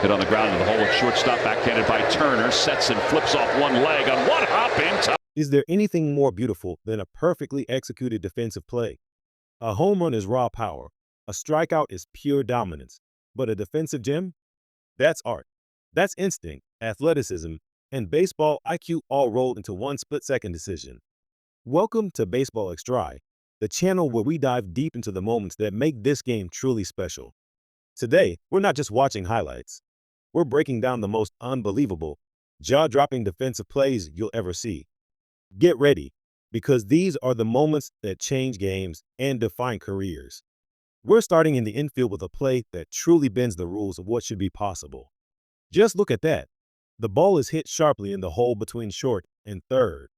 Hit on the ground in the hole of shortstop, backhanded by Turner. Sets and flips off one leg on one hop in time. Is there anything more beautiful than a perfectly executed defensive play? A home run is raw power. A strikeout is pure dominance. But a defensive gem? That's art. That's instinct, athleticism, and baseball IQ all rolled into one split-second decision. Welcome to Baseball Extra, the channel where we dive deep into the moments that make this game truly special. Today, we're not just watching highlights. We're breaking down the most unbelievable, jaw-dropping defensive plays you'll ever see. Get ready, because these are the moments that change games and define careers. We're starting in the infield with a play that truly bends the rules of what should be possible. Just look at that. The ball is hit sharply in the hole between short and third.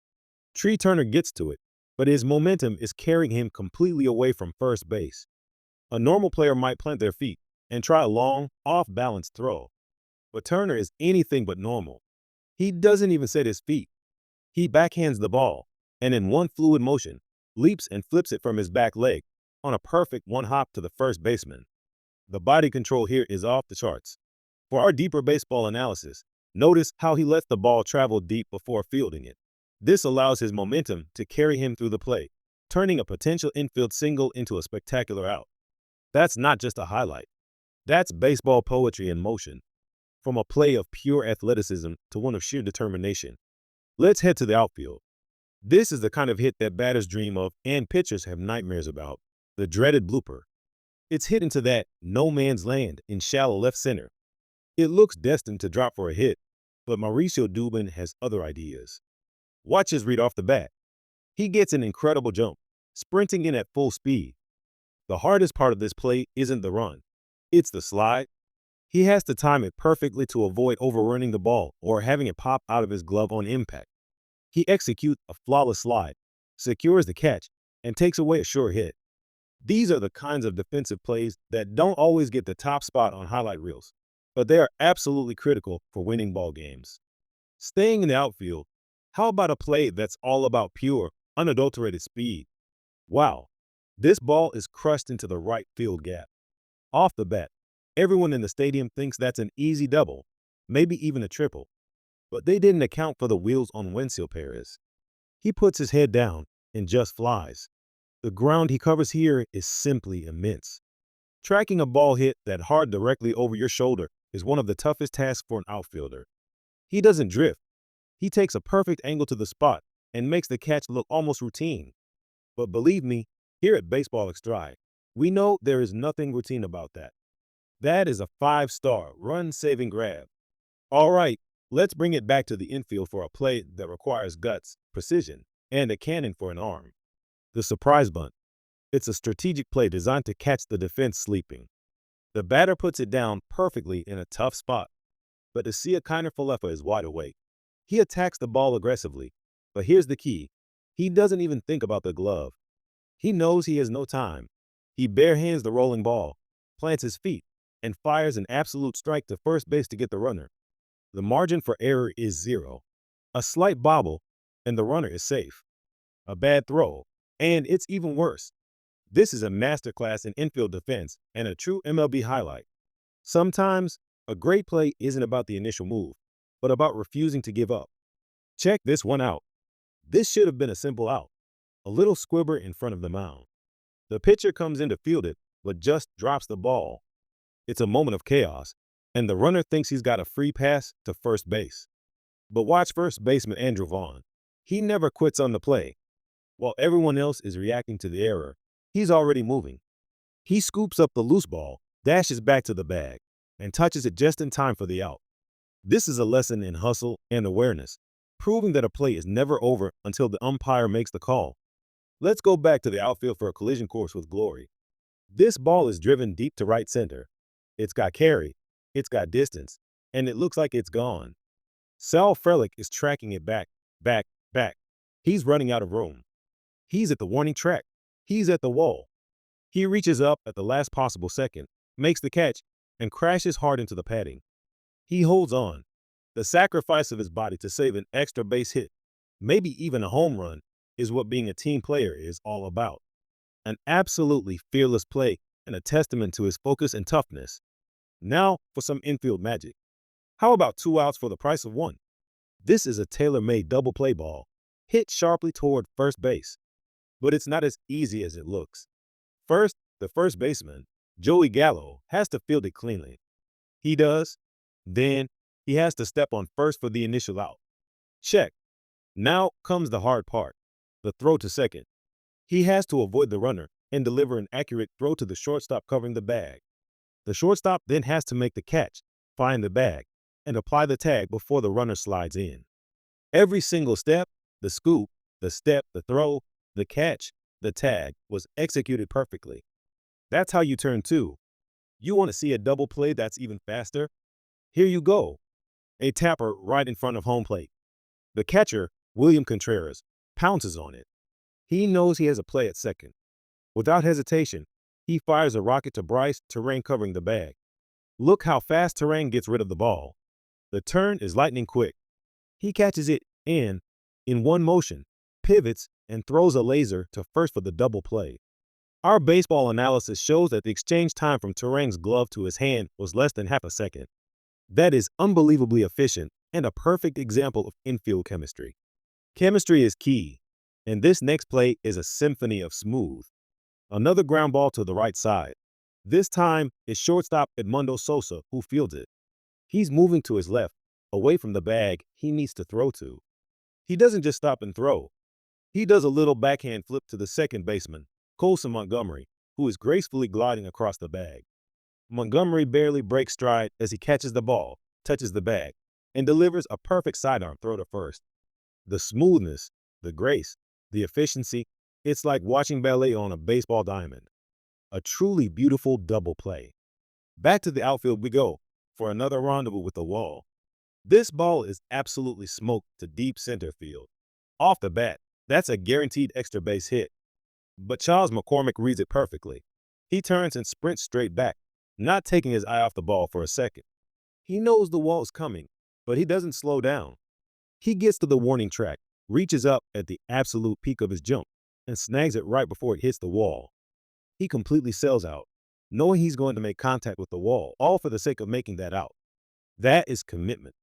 Tree Turner gets to it, but his momentum is carrying him completely away from first base. A normal player might plant their feet and try a long, off-balance throw. But Turner is anything but normal. He doesn't even set his feet. He backhands the ball, and in one fluid motion, leaps and flips it from his back leg on a perfect one hop to the first baseman. The body control here is off the charts. For our deeper baseball analysis, notice how he lets the ball travel deep before fielding it. This allows his momentum to carry him through the play, turning a potential infield single into a spectacular out. That's not just a highlight. That's baseball poetry in motion. From a play of pure athleticism to one of sheer determination. Let's head to the outfield. This is the kind of hit that batters dream of and pitchers have nightmares about, the dreaded blooper. It's hit into that no man's land in shallow left center. It looks destined to drop for a hit, but Mauricio Dubin has other ideas. Watch his read off the bat. He gets an incredible jump, sprinting in at full speed. The hardest part of this play isn't the run. It's the slide. He has to time it perfectly to avoid overrunning the ball or having it pop out of his glove on impact. He executes a flawless slide, secures the catch, and takes away a sure hit. These are the kinds of defensive plays that don't always get the top spot on highlight reels, but they are absolutely critical for winning ball games. Staying in the outfield, how about a play that's all about pure, unadulterated speed? Wow, this ball is crushed into the right field gap. Off the bat, everyone in the stadium thinks that's an easy double, maybe even a triple. But they didn't account for the wheels on Wenceel Perez. He puts his head down and just flies. The ground he covers here is simply immense. Tracking a ball hit that hard directly over your shoulder is one of the toughest tasks for an outfielder. He doesn't drift. He takes a perfect angle to the spot and makes the catch look almost routine. But believe me, here at Baseball Extra, we know there is nothing routine about that. That is a 5-star run-saving grab. All right, let's bring it back to the infield for a play that requires guts, precision, and a cannon for an arm. The surprise bunt. It's a strategic play designed to catch the defense sleeping. The batter puts it down perfectly in a tough spot, but Sia Kiner-Falefa is wide awake. He attacks the ball aggressively, but here's the key. He doesn't even think about the glove. He knows he has no time. He barehands the rolling ball, plants his feet, and fires an absolute strike to first base to get the runner. The margin for error is 0. A slight bobble, and the runner is safe. A bad throw, and it's even worse. This is a masterclass in infield defense and a true MLB highlight. Sometimes, a great play isn't about the initial move, but about refusing to give up. Check this one out. This should have been a simple out. A little squibber in front of the mound. The pitcher comes in to field it, but just drops the ball. It's a moment of chaos, and the runner thinks he's got a free pass to first base. But watch first baseman Andrew Vaughn. He never quits on the play. While everyone else is reacting to the error, he's already moving. He scoops up the loose ball, dashes back to the bag, and touches it just in time for the out. This is a lesson in hustle and awareness, proving that a play is never over until the umpire makes the call. Let's go back to the outfield for a collision course with glory. This ball is driven deep to right center. It's got carry, it's got distance, and it looks like it's gone. Sal Frelick is tracking it back. He's running out of room. He's at the warning track. He's at the wall. He reaches up at the last possible second, makes the catch, and crashes hard into the padding. He holds on. The sacrifice of his body to save an extra base hit, maybe even a home run, is what being a team player is all about. An absolutely fearless play and a testament to his focus and toughness. Now for some infield magic. How about 2 outs for the price of one? This is a tailor-made double play ball, hit sharply toward first base. But it's not as easy as it looks. First, the first baseman, Joey Gallo, has to field it cleanly. He does. Then, he has to step on first for the initial out. Check. Now comes the hard part, the throw to second. He has to avoid the runner and deliver an accurate throw to the shortstop covering the bag. The shortstop then has to make the catch, find the bag, and apply the tag before the runner slides in. Every single step, the scoop, the step, the throw, the catch, the tag, was executed perfectly. That's how you turn two. You want to see a double play that's even faster? Here you go. A tapper right in front of home plate. The catcher, William Contreras, pounces on it. He knows he has a play at second. Without hesitation, he fires a rocket to Bryce, Terrain covering the bag. Look how fast Terrain gets rid of the ball. The turn is lightning quick. He catches it and, in one motion, pivots and throws a laser to first for the double play. Our baseball analysis shows that the exchange time from Terrain's glove to his hand was less than half a second. That is unbelievably efficient and a perfect example of infield chemistry. Chemistry is key, and this next play is a symphony of smooth. Another ground ball to the right side. This time, it's shortstop Edmundo Sosa who fields it. He's moving to his left, away from the bag he needs to throw to. He doesn't just stop and throw. He does a little backhand flip to the second baseman, Colson Montgomery, who is gracefully gliding across the bag. Montgomery barely breaks stride as he catches the ball, touches the bag, and delivers a perfect sidearm throw to first. The smoothness, the grace, the efficiency, it's like watching ballet on a baseball diamond. A truly beautiful double play. Back to the outfield we go for another rendezvous with the wall. This ball is absolutely smoked to deep center field. Off the bat, that's a guaranteed extra base hit. But Charles McCormick reads it perfectly. He turns and sprints straight back, not taking his eye off the ball for a second. He knows the wall is coming, but he doesn't slow down. He gets to the warning track, reaches up at the absolute peak of his jump, and snags it right before it hits the wall. He completely sails out, knowing he's going to make contact with the wall, all for the sake of making that out. That is commitment.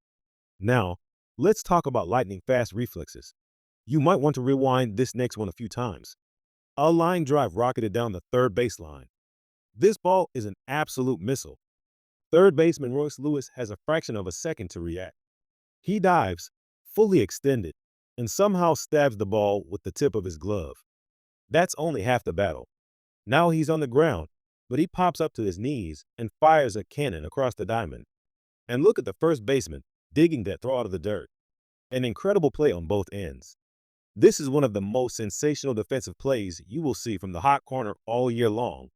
Now, let's talk about lightning-fast reflexes. You might want to rewind this next one a few times. A line drive rocketed down the third baseline. This ball is an absolute missile. Third baseman Royce Lewis has a fraction of a second to react. He dives, fully extended, and somehow stabs the ball with the tip of his glove. That's only half the battle. Now he's on the ground, but he pops up to his knees and fires a cannon across the diamond. And look at the first baseman digging that throw out of the dirt. An incredible play on both ends. This is one of the most sensational defensive plays you will see from the hot corner all year long.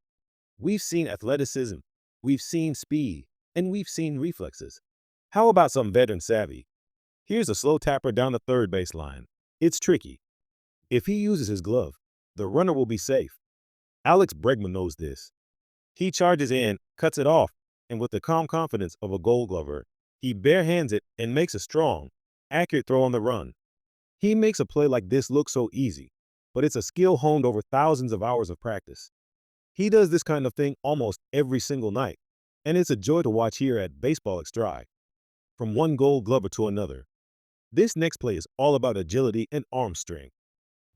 We've seen athleticism, we've seen speed, and we've seen reflexes. How about some veteran savvy? Here's a slow tapper down the third baseline. It's tricky. If he uses his glove, the runner will be safe. Alex Bregman knows this. He charges in, cuts it off, and with the calm confidence of a Gold Glover, he barehands it and makes a strong, accurate throw on the run. He makes a play like this look so easy, but it's a skill honed over thousands of hours of practice. He does this kind of thing almost every single night, and it's a joy to watch here at Baseball Extra. From one Gold Glover to another. This next play is all about agility and arm strength.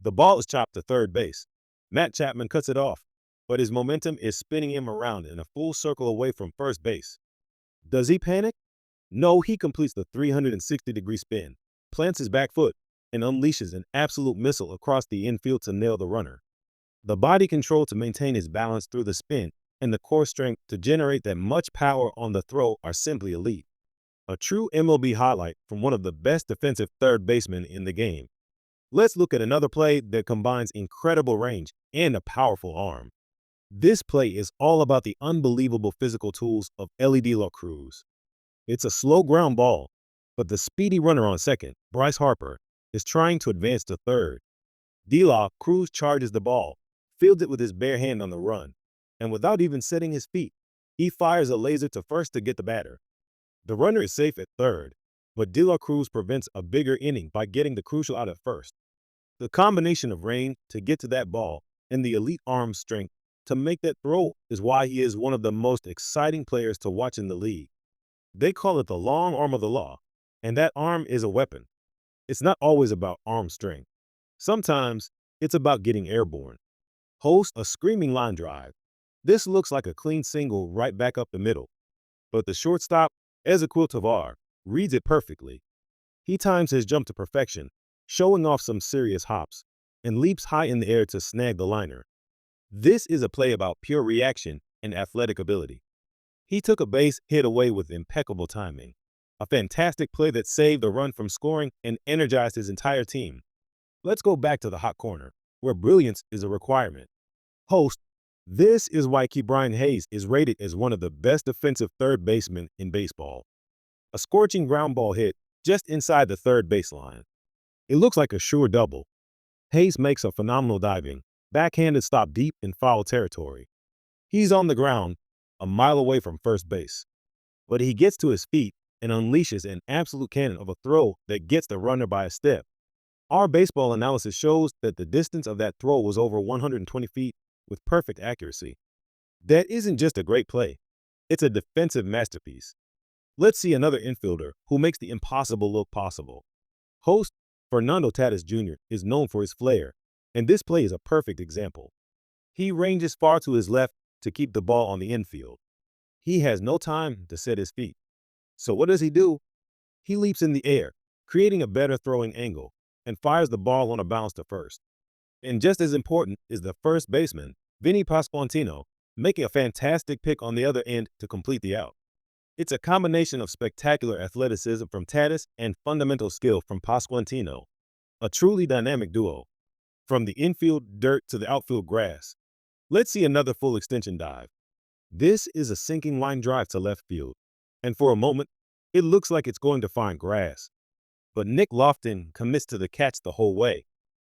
The ball is chopped to third base. Matt Chapman cuts it off, but his momentum is spinning him around in a full circle away from first base. Does he panic? No, he completes the 360-degree spin, plants his back foot, and unleashes an absolute missile across the infield to nail the runner. The body control to maintain his balance through the spin and the core strength to generate that much power on the throw are simply elite. A true MLB highlight from one of the best defensive third basemen in the game. Let's look at another play that combines incredible range and a powerful arm. This play is all about the unbelievable physical tools of Ellie De La Cruz. It's a slow ground ball, but the speedy runner on second, Bryce Harper, is trying to advance to third. De La Cruz charges the ball, fields it with his bare hand on the run, and without even setting his feet, he fires a laser to first to get the batter. The runner is safe at third, but De La Cruz prevents a bigger inning by getting the crucial out at first. The combination of range to get to that ball and the elite arm strength to make that throw is why he is one of the most exciting players to watch in the league. They call it the long arm of the law, and that arm is a weapon. It's not always about arm strength. Sometimes it's about getting airborne. Host a screaming line drive. This looks like a clean single right back up the middle, but the shortstop, Ezequiel Tovar, reads it perfectly. He times his jump to perfection, showing off some serious hops, and leaps high in the air to snag the liner. This is a play about pure reaction and athletic ability. He took a base hit away with impeccable timing. A fantastic play that saved a run from scoring and energized his entire team. Let's go back to the hot corner, where brilliance is a requirement. Host, this is why Brian Hayes is rated as one of the best defensive third basemen in baseball. A scorching ground ball hit just inside the third baseline. It looks like a sure double. Hayes makes a phenomenal diving, backhanded stop deep in foul territory. He's on the ground, a mile away from first base. But he gets to his feet and unleashes an absolute cannon of a throw that gets the runner by a step. Our baseball analysis shows that the distance of that throw was over 120 feet with perfect accuracy. That isn't just a great play. It's a defensive masterpiece. Let's see another infielder who makes the impossible look possible. Host Fernando Tatis Jr. is known for his flair, and this play is a perfect example. He ranges far to his left to keep the ball on the infield. He has no time to set his feet. So what does he do? He leaps in the air, creating a better throwing angle, and fires the ball on a bounce to first. And just as important is the first baseman, Vinny Pasquantino, making a fantastic pick on the other end to complete the out. It's a combination of spectacular athleticism from Tatis and fundamental skill from Pasquantino, a truly dynamic duo. From the infield dirt to the outfield grass. Let's see another full extension dive. This is a sinking line drive to left field, and for a moment, it looks like it's going to find grass. But Nick Lofton commits to the catch the whole way.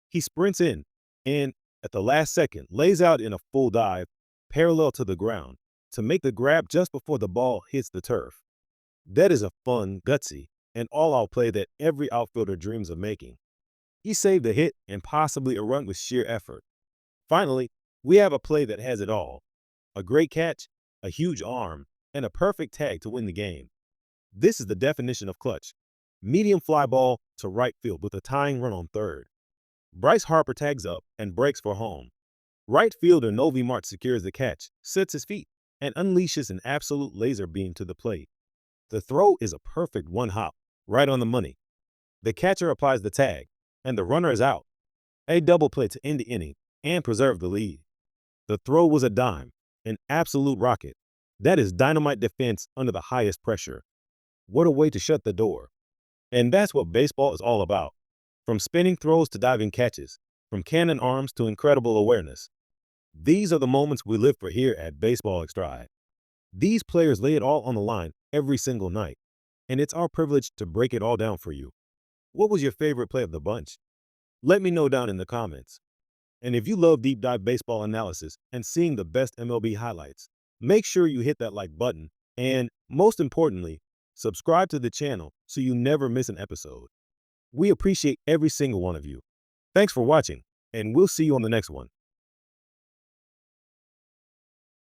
He sprints in, and at the last second, lays out in a full dive, parallel to the ground, to make the grab just before the ball hits the turf. That is a fun, gutsy, and all-out play that every outfielder dreams of making. He saved a hit and possibly a run with sheer effort. Finally, we have a play that has it all. A great catch, a huge arm, and a perfect tag to win the game. This is the definition of clutch. Medium fly ball to right field with a tying run on third. Bryce Harper tags up and breaks for home. Right fielder Novi March secures the catch, sets his feet, and unleashes an absolute laser beam to the plate. The throw is a perfect one-hop, right on the money. The catcher applies the tag, and the runner is out. A double play to end the inning and preserve the lead. The throw was a dime, an absolute rocket. That is dynamite defense under the highest pressure. What a way to shut the door. And that's what baseball is all about. From spinning throws to diving catches, from cannon arms to incredible awareness. These are the moments we live for here at Baseball Extra. These players lay it all on the line every single night, and it's our privilege to break it all down for you. What was your favorite play of the bunch? Let me know down in the comments. And if you love deep dive baseball analysis and seeing the best MLB highlights, make sure you hit that like button and, most importantly, subscribe to the channel so you never miss an episode. We appreciate every single one of you. Thanks for watching, and we'll see you on the next one.